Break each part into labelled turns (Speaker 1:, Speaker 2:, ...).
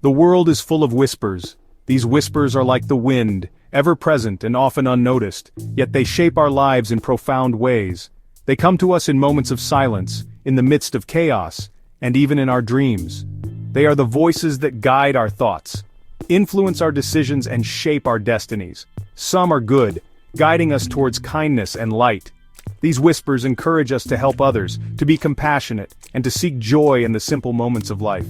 Speaker 1: The world is full of whispers. These whispers are like the wind, ever present and often unnoticed, yet they shape our lives in profound ways. They come to us in moments of silence, in the midst of chaos, and even in our dreams. They are the voices that guide our thoughts, influence our decisions and shape our destinies. Some are good, guiding us towards kindness and light. These whispers encourage us to help others, to be compassionate, and to seek joy in the simple moments of life.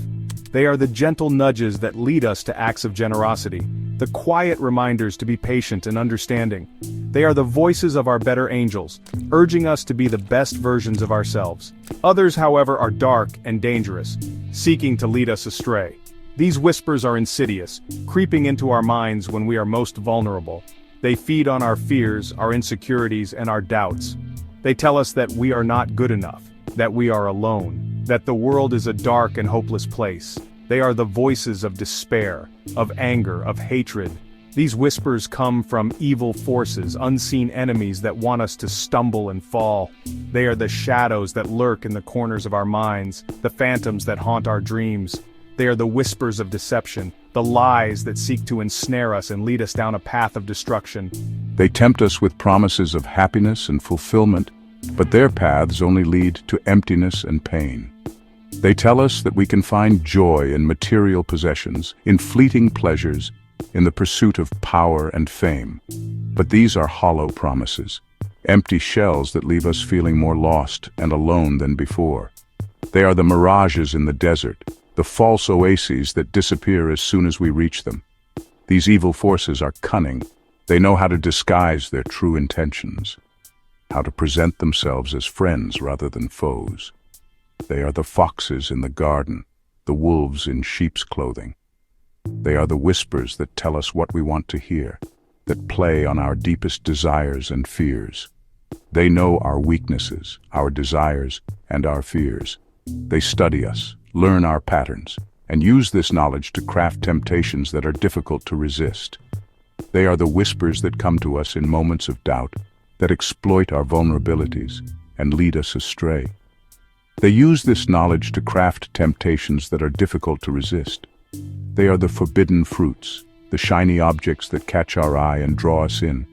Speaker 1: They are the gentle nudges that lead us to acts of generosity, the quiet reminders to be patient and understanding. They are the voices of our better angels, urging us to be the best versions of ourselves. Others, however, are dark and dangerous, seeking to lead us astray. These whispers are insidious, creeping into our minds when we are most vulnerable. They feed on our fears, our insecurities, and our doubts. They tell us that we are not good enough, that we are alone, that the world is a dark and hopeless place. They are the voices of despair, of anger, of hatred. These whispers come from evil forces, unseen enemies that want us to stumble and fall. They are the shadows that lurk in the corners of our minds, the phantoms that haunt our dreams. They are the whispers of deception, the lies that seek to ensnare us and lead us down a path of destruction.
Speaker 2: They tempt us with promises of happiness and fulfillment, but their paths only lead to emptiness and pain. They tell us that we can find joy in material possessions, in fleeting pleasures, in the pursuit of power and fame. But these are hollow promises, empty shells that leave us feeling more lost and alone than before. They are the mirages in the desert, the false oases that disappear as soon as we reach them. These evil forces are cunning. They know how to disguise their true intentions, how to present themselves as friends rather than foes. They are the foxes in the garden, the wolves in sheep's clothing. They are the whispers that tell us what we want to hear, that play on our deepest desires and fears. They know our weaknesses, our desires, and our fears. They study us, learn our patterns, and use this knowledge to craft temptations that are difficult to resist. They are the whispers that come to us in moments of doubt, that exploit our vulnerabilities and lead us astray. They use this knowledge to craft temptations that are difficult to resist. They are the forbidden fruits, the shiny objects that catch our eye and draw us in.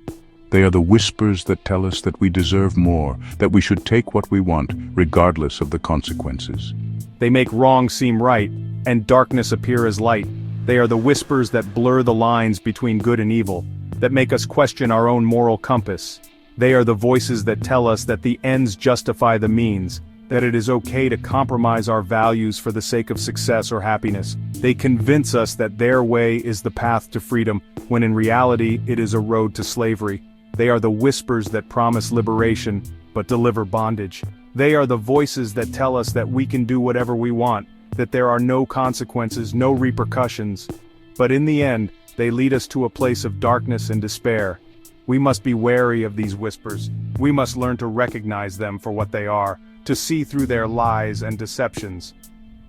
Speaker 2: They are the whispers that tell us that we deserve more, that we should take what we want, regardless of the consequences.
Speaker 1: They make wrong seem right, and darkness appear as light. They are the whispers that blur the lines between good and evil, that make us question our own moral compass. They are the voices that tell us that the ends justify the means, that it is okay to compromise our values for the sake of success or happiness. They convince us that their way is the path to freedom, when in reality it is a road to slavery. They are the whispers that promise liberation, but deliver bondage. They are the voices that tell us that we can do whatever we want, that there are no consequences, no repercussions. But in the end, they lead us to a place of darkness and despair. We must be wary of these whispers. We must learn to recognize them for what they are, to see through their lies and deceptions.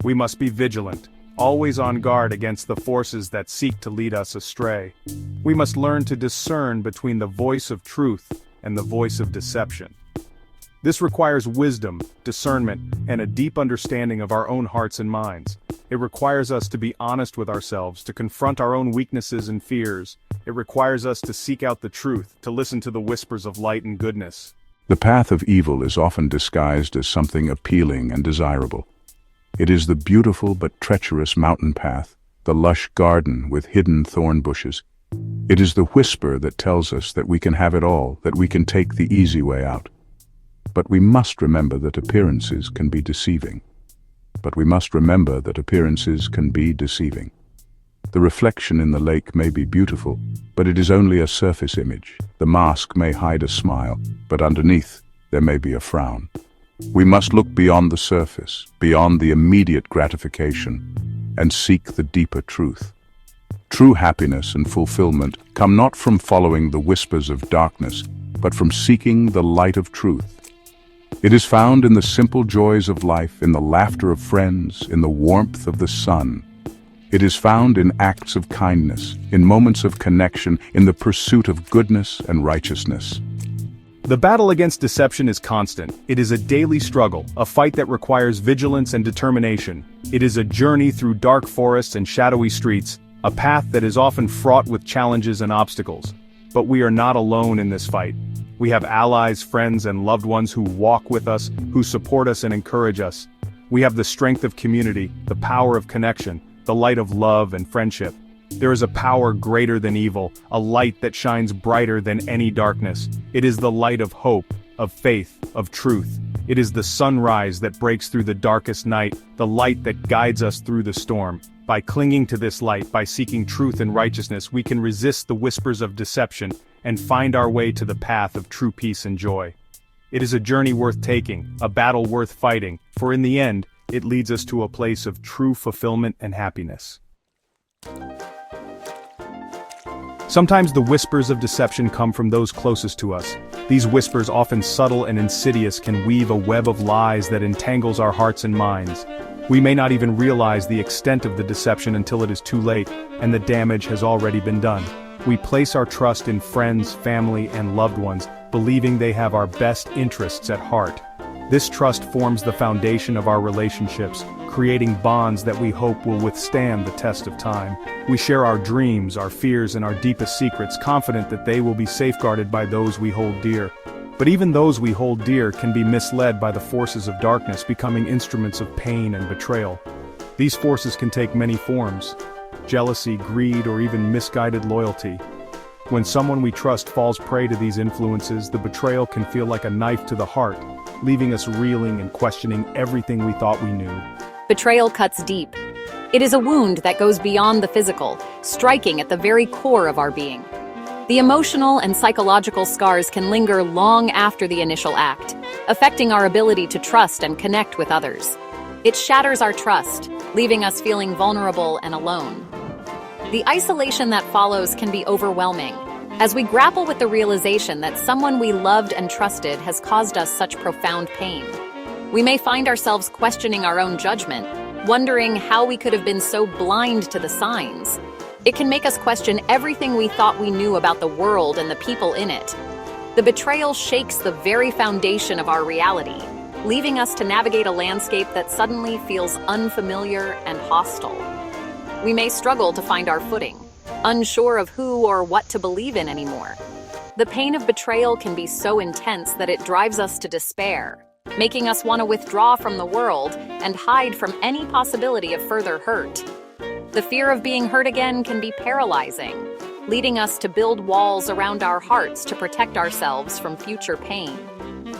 Speaker 1: We must be vigilant, always on guard against the forces that seek to lead us astray. We must learn to discern between the voice of truth and the voice of deception. This requires wisdom, discernment, and a deep understanding of our own hearts and minds. It requires us to be honest with ourselves, to confront our own weaknesses and fears. It requires us to seek out the truth, to listen to the whispers of light and goodness.
Speaker 2: The path of evil is often disguised as something appealing and desirable. It is the beautiful but treacherous mountain path, the lush garden with hidden thorn bushes. It is the whisper that tells us that we can have it all, that we can take the easy way out. But we must remember that appearances can be deceiving. The reflection in the lake may be beautiful, but it is only a surface image. The mask may hide a smile, but underneath there may be a frown. We must look beyond the surface, beyond the immediate gratification, and seek the deeper truth. True happiness and fulfillment come not from following the whispers of darkness, but from seeking the light of truth. It is found in the simple joys of life, in the laughter of friends, in the warmth of the sun. It is found in acts of kindness, in moments of connection, in the pursuit of goodness and righteousness.
Speaker 1: The battle against deception is constant. It is a daily struggle, a fight that requires vigilance and determination. It is a journey through dark forests and shadowy streets, a path that is often fraught with challenges and obstacles. But we are not alone in this fight. We have allies, friends, and loved ones who walk with us, who support us and encourage us. We have the strength of community, the power of connection, the light of love and friendship. There is a power greater than evil, a light that shines brighter than any darkness. It is the light of hope, of faith, of truth. It is the sunrise that breaks through the darkest night, the light that guides us through the storm. By clinging to this light, by seeking truth and righteousness, we can resist the whispers of deception and find our way to the path of true peace and joy. It is a journey worth taking, a battle worth fighting, for in the end, it leads us to a place of true fulfillment and happiness. Sometimes the whispers of deception come from those closest to us. These whispers, often subtle and insidious, can weave a web of lies that entangles our hearts and minds. We may not even realize the extent of the deception until it is too late, and the damage has already been done. We place our trust in friends, family, and loved ones, believing they have our best interests at heart. This trust forms the foundation of our relationships, creating bonds that we hope will withstand the test of time. We share our dreams, our fears, and our deepest secrets, confident that they will be safeguarded by those we hold dear. But even those we hold dear can be misled by the forces of darkness, becoming instruments of pain and betrayal. These forces can take many forms: jealousy, greed, or even misguided loyalty. When someone we trust falls prey to these influences, the betrayal can feel like a knife to the heart, leaving us reeling and questioning everything we thought we knew.
Speaker 3: Betrayal cuts deep. It is a wound that goes beyond the physical, striking at the very core of our being. The emotional and psychological scars can linger long after the initial act, affecting our ability to trust and connect with others. It shatters our trust, leaving us feeling vulnerable and alone. The isolation that follows can be overwhelming, as we grapple with the realization that someone we loved and trusted has caused us such profound pain. We may find ourselves questioning our own judgment, wondering how we could have been so blind to the signs. It can make us question everything we thought we knew about the world and the people in it. The betrayal shakes the very foundation of our reality, leaving us to navigate a landscape that suddenly feels unfamiliar and hostile. We may struggle to find our footing, unsure of who or what to believe in anymore. The pain of betrayal can be so intense that it drives us to despair, making us want to withdraw from the world and hide from any possibility of further hurt. The fear of being hurt again can be paralyzing, leading us to build walls around our hearts to protect ourselves from future pain.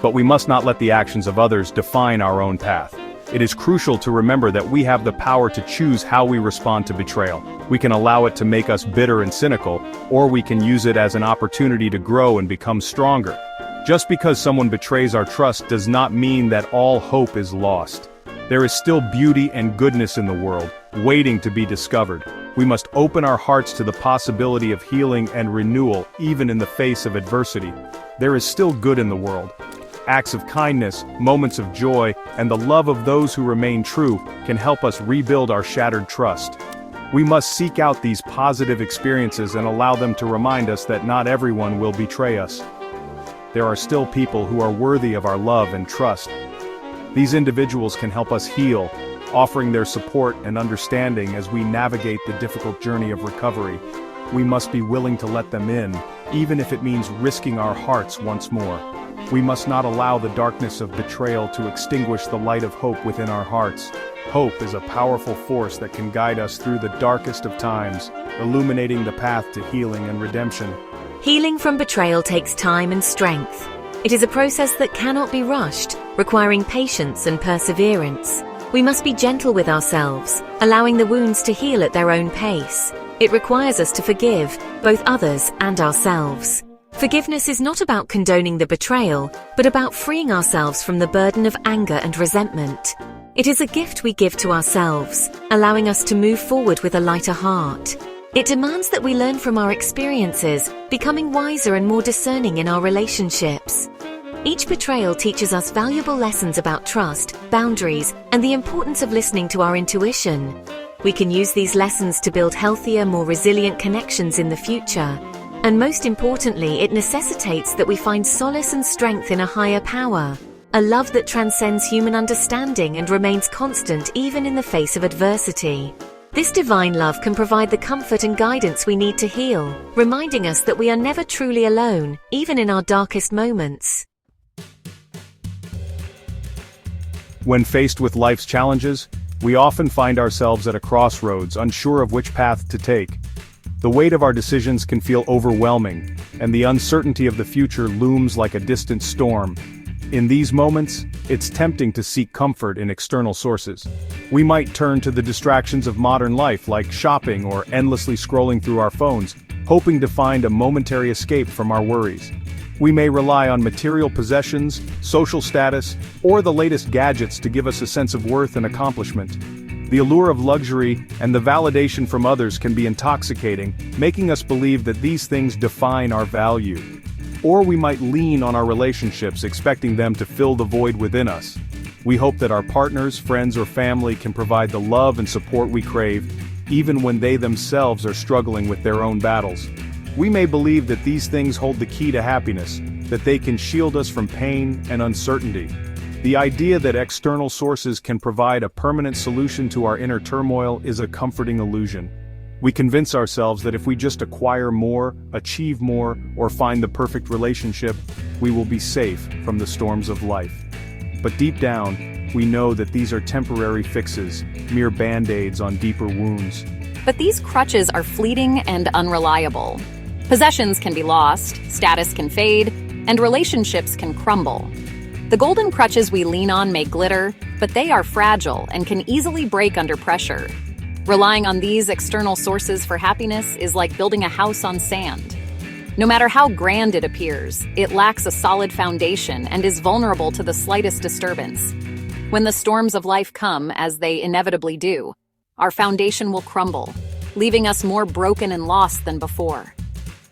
Speaker 1: But we must not let the actions of others define our own path. It is crucial to remember that we have the power to choose how we respond to betrayal. We can allow it to make us bitter and cynical, or we can use it as an opportunity to grow and become stronger. Just because someone betrays our trust does not mean that all hope is lost. There is still beauty and goodness in the world, waiting to be discovered. We must open our hearts to the possibility of healing and renewal, even in the face of adversity. There is still good in the world. Acts of kindness, moments of joy, and the love of those who remain true can help us rebuild our shattered trust. We must seek out these positive experiences and allow them to remind us that not everyone will betray us. There are still people who are worthy of our love and trust. These individuals can help us heal, offering their support and understanding as we navigate the difficult journey of recovery. We must be willing to let them in, even if it means risking our hearts once more. We must not allow the darkness of betrayal to extinguish the light of hope within our hearts. Hope is a powerful force that can guide us through the darkest of times, illuminating the path to healing and redemption.
Speaker 4: Healing from betrayal takes time and strength. It is a process that cannot be rushed, requiring patience and perseverance. We must be gentle with ourselves, allowing the wounds to heal at their own pace. It requires us to forgive both others and ourselves. Forgiveness is not about condoning the betrayal, but about freeing ourselves from the burden of anger and resentment. It is a gift we give to ourselves, allowing us to move forward with a lighter heart. It demands that we learn from our experiences, becoming wiser and more discerning in our relationships. Each betrayal teaches us valuable lessons about trust, boundaries, and the importance of listening to our intuition. We can use these lessons to build healthier, more resilient connections in the future. And most importantly, it necessitates that we find solace and strength in a higher power, a love that transcends human understanding and remains constant even in the face of adversity. This divine love can provide the comfort and guidance we need to heal, reminding us that we are never truly alone, even in our darkest moments.
Speaker 1: When faced with life's challenges, we often find ourselves at a crossroads, unsure of which path to take. The weight of our decisions can feel overwhelming, and the uncertainty of the future looms like a distant storm. In these moments, it's tempting to seek comfort in external sources. We might turn to the distractions of modern life like shopping or endlessly scrolling through our phones, hoping to find a momentary escape from our worries. We may rely on material possessions, social status, or the latest gadgets to give us a sense of worth and accomplishment. The allure of luxury and the validation from others can be intoxicating, making us believe that these things define our value. Or we might lean on our relationships, expecting them to fill the void within us. We hope that our partners, friends, or family can provide the love and support we crave, even when they themselves are struggling with their own battles. We may believe that these things hold the key to happiness, that they can shield us from pain and uncertainty. The idea that external sources can provide a permanent solution to our inner turmoil is a comforting illusion. We convince ourselves that if we just acquire more, achieve more, or find the perfect relationship, we will be safe from the storms of life. But deep down, we know that these are temporary fixes, mere band-aids on deeper wounds.
Speaker 3: But these crutches are fleeting and unreliable. Possessions can be lost, status can fade, and relationships can crumble. The golden crutches we lean on may glitter, but they are fragile and can easily break under pressure. Relying on these external sources for happiness is like building a house on sand. No matter how grand it appears, it lacks a solid foundation and is vulnerable to the slightest disturbance. When the storms of life come, as they inevitably do, our foundation will crumble, leaving us more broken and lost than before.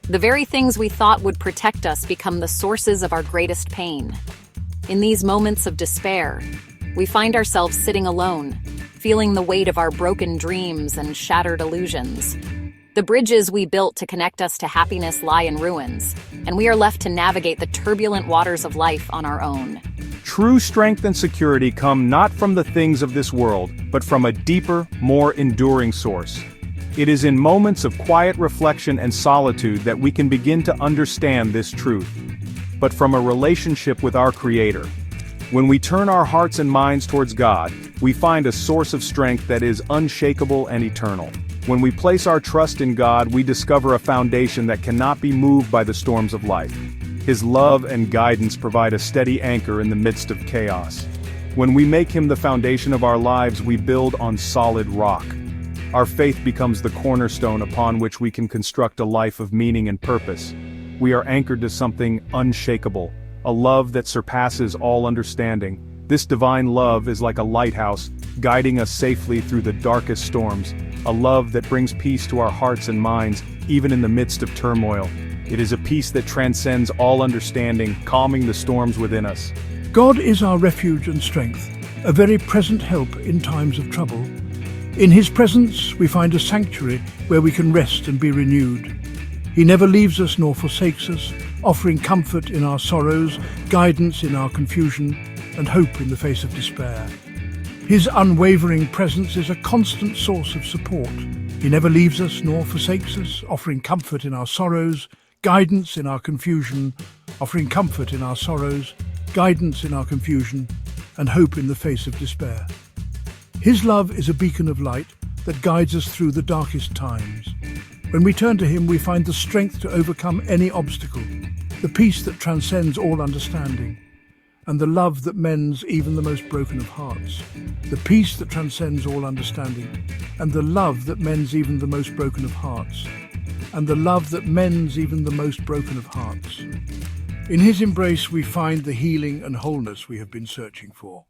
Speaker 3: The very things we thought would protect us become the sources of our greatest pain. In these moments of despair, we find ourselves sitting alone, feeling the weight of our broken dreams and shattered illusions. The bridges we built to connect us to happiness lie in ruins, and we are left to navigate the turbulent waters of life on our own.
Speaker 1: True strength and security come not from the things of this world, but from a deeper, more enduring source. It is in moments of quiet reflection and solitude that we can begin to understand this truth, but from a relationship with our Creator. When we turn our hearts and minds towards God, we find a source of strength that is unshakable and eternal. When we place our trust in God, we discover a foundation that cannot be moved by the storms of life. His love and guidance provide a steady anchor in the midst of chaos. When we make Him the foundation of our lives, we build on solid rock. Our faith becomes the cornerstone upon which we can construct a life of meaning and purpose. We are anchored to something unshakable, a love that surpasses all understanding. This divine love is like a lighthouse, guiding us safely through the darkest storms, a love that brings peace to our hearts and minds, even in the midst of turmoil. It is a peace that transcends all understanding, calming the storms within us.
Speaker 5: God is our refuge and strength, a very present help in times of trouble. In His presence we find a sanctuary where we can rest and be renewed. He never leaves us nor forsakes us, offering comfort in our sorrows, guidance in our confusion, and hope in the face of despair. His unwavering presence is a constant source of support. He never leaves us nor forsakes us, offering comfort in our sorrows, guidance in our confusion, offering comfort in our sorrows, guidance in our confusion, and hope in the face of despair. His love is a beacon of light that guides us through the darkest times. When we turn to Him, we find the strength to overcome any obstacle, the peace that transcends all understanding, and the love that mends even the most broken of hearts. The peace that transcends all understanding, and the love that mends even the most broken of hearts, and the love that mends even the most broken of hearts. In His embrace we find the healing and wholeness we have been searching for.